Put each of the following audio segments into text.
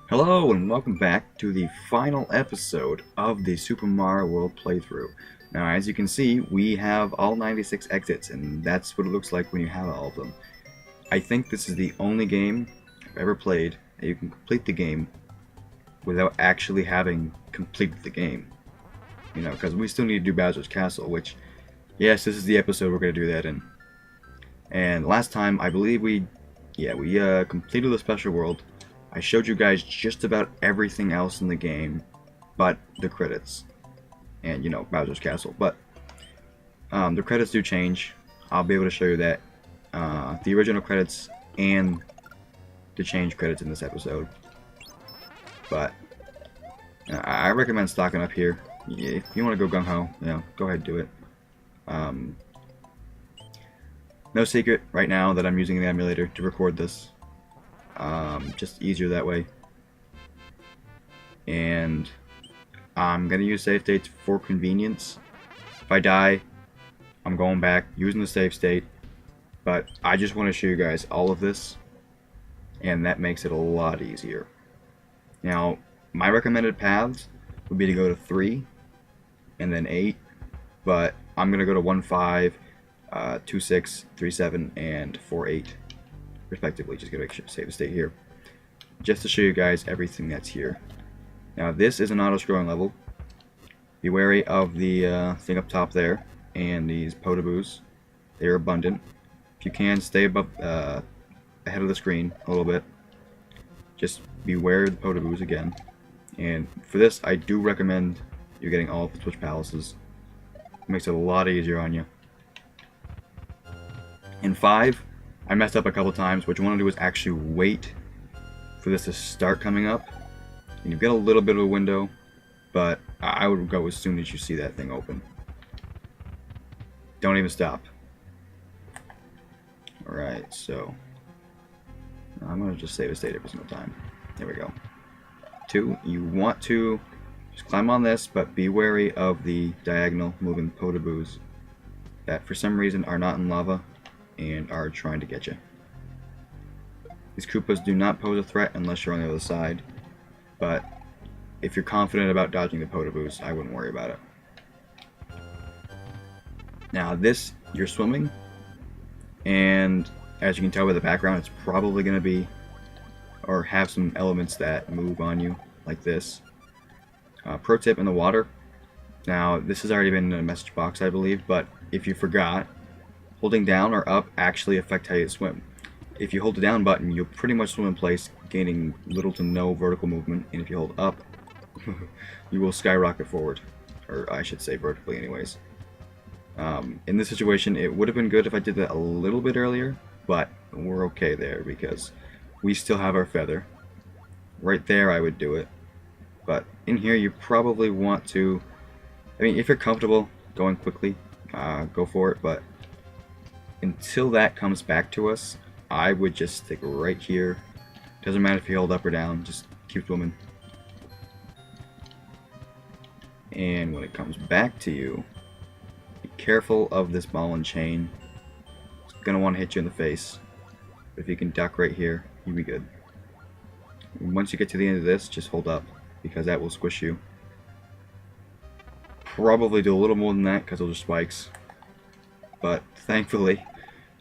Hello and welcome back to the final episode of the Super Mario World playthrough. Now, as you can see, we have all 96 exits, and that's what it looks like when you have all of them. I think this is the only game I've ever played that you can complete the game without actually having completed the game. You know, because we still need to do Bowser's Castle, which, yes, this is the episode we're going to do that in. And last time, I believe we completed the special world. I showed you guys just about everything else in the game, but the credits, and Bowser's Castle. But the credits do change. I'll be able to show you that the original credits and the change credits in this episode. But I recommend stocking up here. If you want to go gung ho, go ahead and do it. No secret right now that I'm using the emulator to record this. Just easier that way. And I'm gonna use save states for convenience. If I die, I'm going back using the save state. But I just want to show you guys all of this, and that makes it a lot easier. Now, my recommended paths would be to go to 3 and then 8, but I'm gonna go to 1, 5, 2, 6, 3, 7, and 4, 8, respectively. Just gonna save the state here, just to show you guys everything that's here. Now, this is an auto-scrolling level. Be wary of the thing up top there, and these Podoboos. They're abundant. If you can, stay above, ahead of the screen a little bit. Just be wary of the Podoboos again. And for this, I do recommend you getting all of the Twitch Palaces. It makes it a lot easier on you. In 5, I messed up a couple times. What you want to do is actually wait for this to start coming up. And you get a little bit of a window, but I would go as soon as you see that thing open. Don't even stop. Alright, so I'm going to just save a state every single time. There we go. 2, you want to just climb on this, but be wary of the diagonal moving Podoboos that for some reason are not in lava and are trying to get you. These Koopas do not pose a threat unless you're on the other side, but if you're confident about dodging the Podoboos, I wouldn't worry about it. Now this, you're swimming, and as you can tell by the background, it's probably going to be, or have some elements that move on you, like this. Pro tip in the water. Now, this has already been in a message box, I believe, but if you forgot, holding down or up actually affect how you swim. If you hold the down button, you'll pretty much swim in place, gaining little to no vertical movement, and if you hold up, you will skyrocket forward, or I should say vertically anyways. In this situation, it would have been good if I did that a little bit earlier, but we're okay there because we still have our feather. Right there I would do it, but in here you probably want to, I mean, if you're comfortable going quickly, go for it, but until that comes back to us, I would just stick right here. Doesn't matter if you hold up or down, just keep swimming. And when it comes back to you, be careful of this ball and chain. It's gonna want to hit you in the face. But if you can duck right here, you'll be good. And once you get to the end of this, just hold up, because that will squish you. Probably do a little more than that because those are spikes. But thankfully,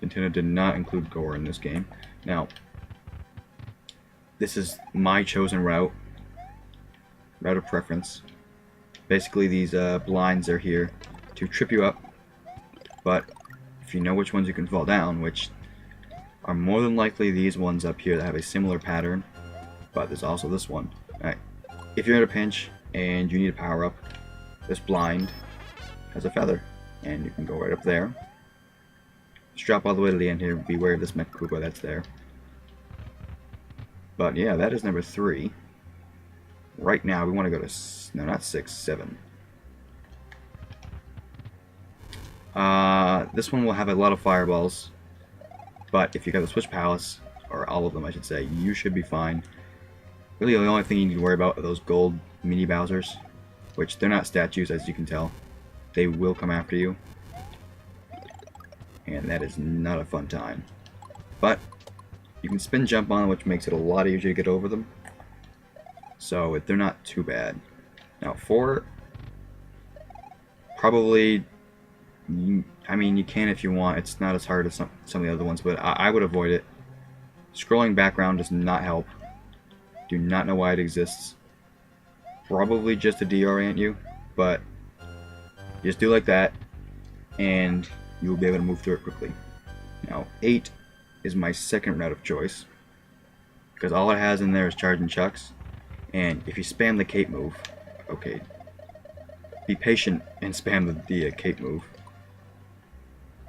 Nintendo did not include gore in this game. Now, this is my chosen route of preference. Basically, these blinds are here to trip you up, but if you know which ones you can fall down, which are more than likely these ones up here that have a similar pattern, but there's also this one. Alright, if you're in a pinch and you need a power up, this blind has a feather, and you can go right up there. Just drop all the way to the end here. Beware of this Mecha Koopa that's there. But yeah, that is number 3. Right now, we want to go to, no, not 6, 7. This one will have a lot of fireballs, but if you got the Switch Palace, or all of them I should say, you should be fine. Really, the only thing you need to worry about are those gold mini Bowsers, which they're not statues, as you can tell. They will come after you, and that is not a fun time. But you can spin jump on them, which makes it a lot easier to get over them. so they're not too bad. Now 4, probably, I mean, you can if you want. It's not as hard as some of the other ones, but I would avoid it. Scrolling background does not help. Do not know why it exists. Probably just to deorient you, but just do like that, and you'll be able to move through it quickly. Now 8 is my second route of choice, because all it has in there is charge and chucks, and if you spam the cape move, okay, be patient and spam the cape move.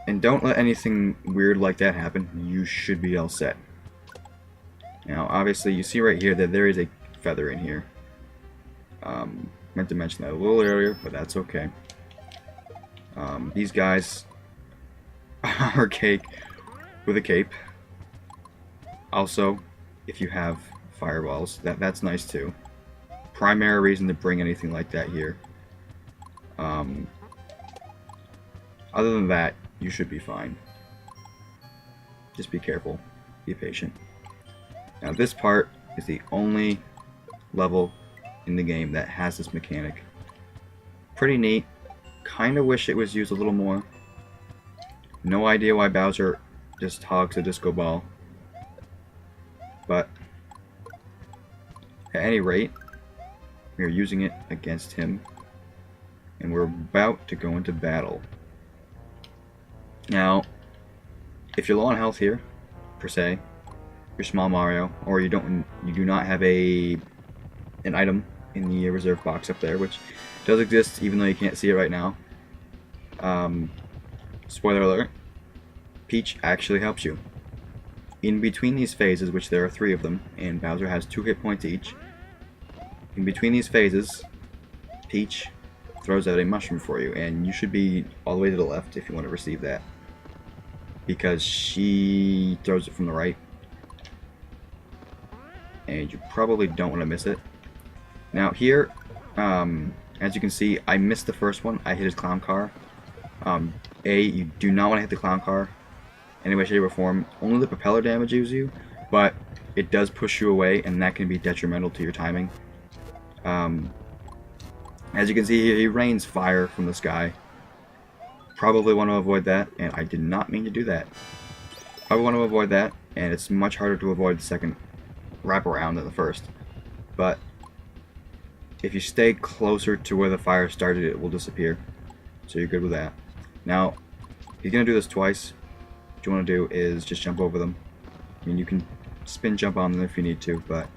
And don't let anything weird like that happen. You should be all set. Now, obviously, you see right here that there is a feather in here. Meant to mention that a little earlier, but that's okay. These guys are cake with a cape. Also, if you have fireballs, that's nice too. Primary reason to bring anything like that here. Other than that, you should be fine. Just be careful. Be patient. Now this part is the only level in the game that has this mechanic. Pretty neat. Kinda wish it was used a little more. No idea why Bowser just hogs a disco ball. But at any rate, we are using it against him. And we're about to go into battle. Now, if you're low on health here, per se, you're small Mario, or you do not have an item in the reserve box up there, which does exist even though you can't see it right now. Spoiler alert, Peach actually helps you. In between these phases, which there are 3 of them, and Bowser has 2 hit points each, in between these phases, Peach throws out a mushroom for you, and you should be all the way to the left if you want to receive that, because she throws it from the right, and you probably don't want to miss it. Now here, as you can see, I missed the first one. I hit his clown car. You do not want to hit the clown car any way, shape, or form. Only the propeller damages you, but it does push you away, and that can be detrimental to your timing. As you can see, he rains fire from the sky. Probably want to avoid that, and I did not mean to do that. Probably want to avoid that, and it's much harder to avoid the second wraparound than the first. But if you stay closer to where the fire started, it will disappear. So you're good with that. Now, he's going to do this twice. What you want to do is just jump over them. I mean, you can spin jump on them if you need to, but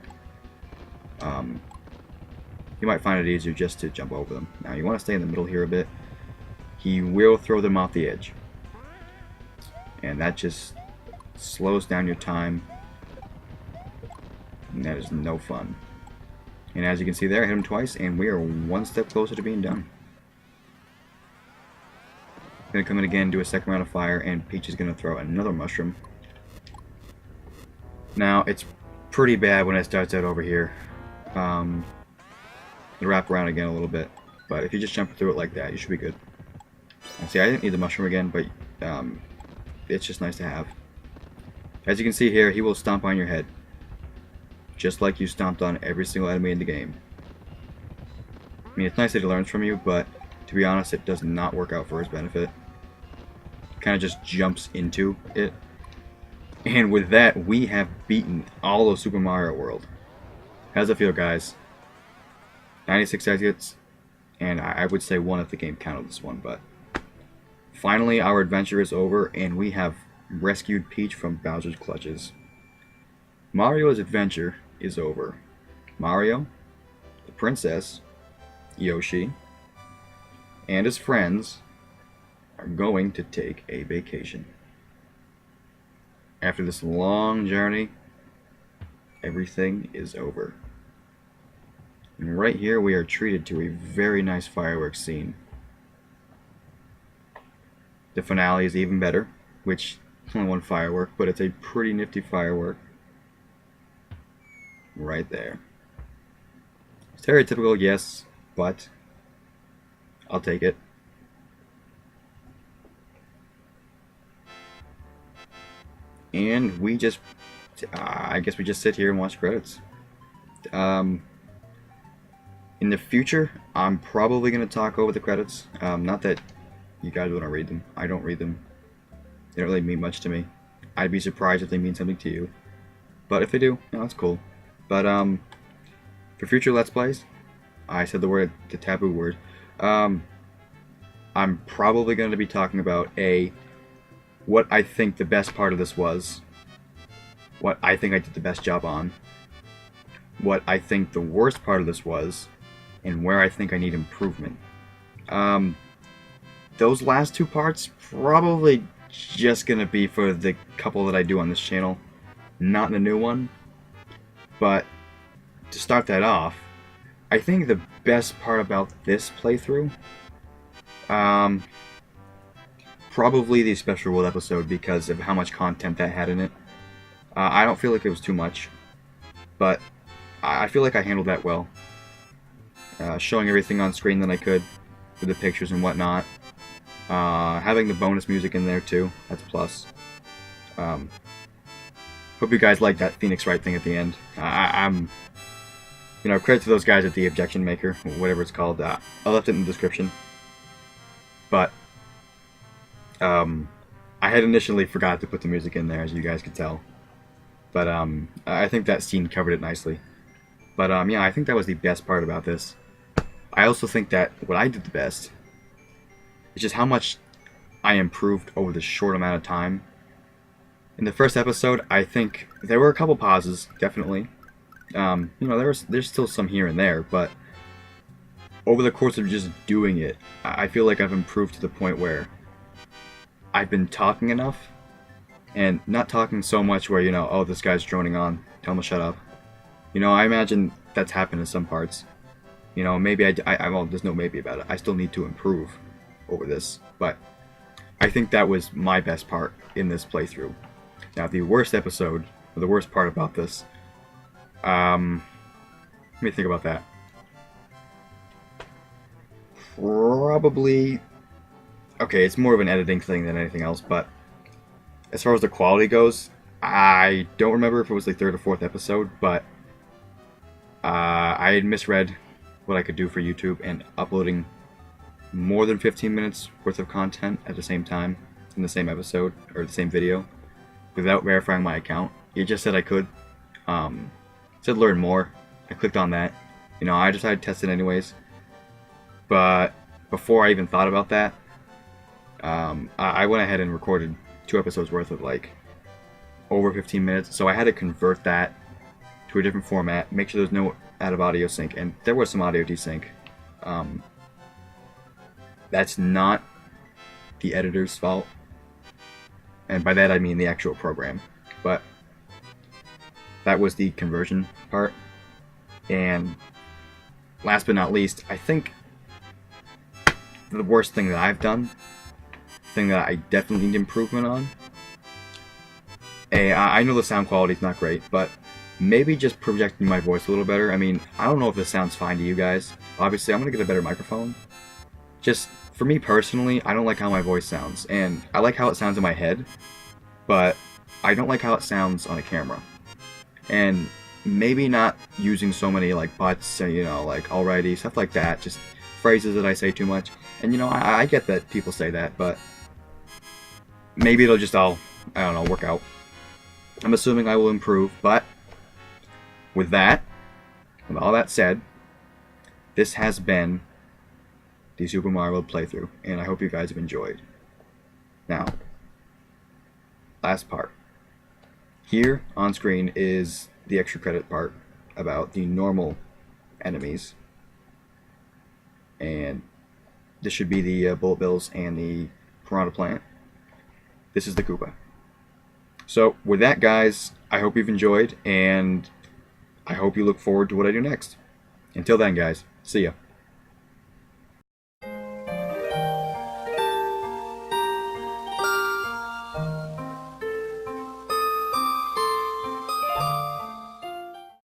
you might find it easier just to jump over them. Now, you want to stay in the middle here a bit. He will throw them off the edge. And that just slows down your time. And that is no fun. And as you can see there, I hit him twice, and we are one step closer to being done. Gonna come in again, do a second round of fire, and Peach is gonna throw another mushroom. Now, it's pretty bad when it starts out over here. It'll wrap around again a little bit, but if you just jump through it like that, you should be good. And see, I didn't need the mushroom again, but it's just nice to have. As you can see here, he will stomp on your head, just like you stomped on every single enemy in the game. I mean, it's nice that he learns from you, but to be honest, it does not work out for his benefit. Kind of just jumps into it. And with that, we have beaten all of Super Mario World. How's it feel, guys? 96 exits, and I would say 1 if the game counted this one, but finally our adventure is over, and we have rescued Peach from Bowser's clutches. Mario's adventure is over. Mario, the princess, Yoshi, and his friends are going to take a vacation. After this long journey, everything is over. And right here we are treated to a very nice fireworks scene. The finale is even better, which is only 1 firework, but it's a pretty nifty firework. Right there. Stereotypical, yes, but I'll take it. And we just, I guess we just sit here and watch credits. In the future, I'm probably going to talk over the credits. Not that you guys want to read them. I don't read them. They don't really mean much to me. I'd be surprised if they mean something to you. But if they do, that's cool. But for future Let's Plays, I said the taboo word. I'm probably going to be talking about what I think the best part of this was, what I think I did the best job on, what I think the worst part of this was, and where I think I need improvement. Those last two parts probably just gonna be for the couple that I do on this channel, not the new one. But to start that off, I think the best part about this playthrough, probably the Special World episode, because of how much content that had in it. I don't feel like it was too much, but I feel like I handled that well. Showing everything on screen that I could, with the pictures and whatnot. Having the bonus music in there too, that's a plus. Hope you guys like that Phoenix Wright thing at the end. I'm, credit to those guys at the Objection Maker, whatever it's called. I left it in the description. But, I had initially forgot to put the music in there, as you guys could tell. But, I think that scene covered it nicely. But, yeah, I think that was the best part about this. I also think that what I did the best is just how much I improved over the short amount of time. In the first episode, I think there were a couple pauses, definitely. There's still some here and there, but over the course of just doing it, I feel like I've improved to the point where I've been talking enough, and not talking so much where, oh, this guy's droning on, tell him to shut up. I imagine that's happened in some parts. Maybe well, there's no maybe about it. I still need to improve over this, but I think that was my best part in this playthrough. Now, the worst episode, or the worst part about this, let me think about that. Probably, okay, it's more of an editing thing than anything else, but as far as the quality goes, I don't remember if it was the third or fourth episode, but I had misread what I could do for YouTube, and uploading more than 15 minutes worth of content at the same time in the same episode or the same video without verifying my account. It just said I could. It said learn more. I clicked on that. I decided to test it anyways. But before I even thought about that, I went ahead and recorded 2 episodes worth of over 15 minutes. So I had to convert that to a different format, make sure there's no out of audio sync, and there was some audio desync. That's not the editor's fault, and by that I mean the actual program, but that was the conversion part. And last but not least, I think the worst thing that I've done, thing that I definitely need improvement on, I know the sound quality is not great, but maybe just projecting my voice a little better. I mean, I don't know if this sounds fine to you guys. Obviously, I'm going to get a better microphone. Just, for me personally, I don't like how my voice sounds. And I like how it sounds in my head, but I don't like how it sounds on a camera. And maybe not using so many, buts, alrighty, stuff like that. Just phrases that I say too much. And, I get that people say that, but maybe it'll just all, I don't know, work out. I'm assuming I will improve, but with all that said, this has been the Super Mario World playthrough, and I hope you guys have enjoyed. Now, last part. Here on screen is the extra credit part about the normal enemies, and this should be the Bullet Bills and the Piranha Plant. This is the Koopa. So, with that, guys, I hope you've enjoyed, and I hope you look forward to what I do next. Until then, guys, see ya.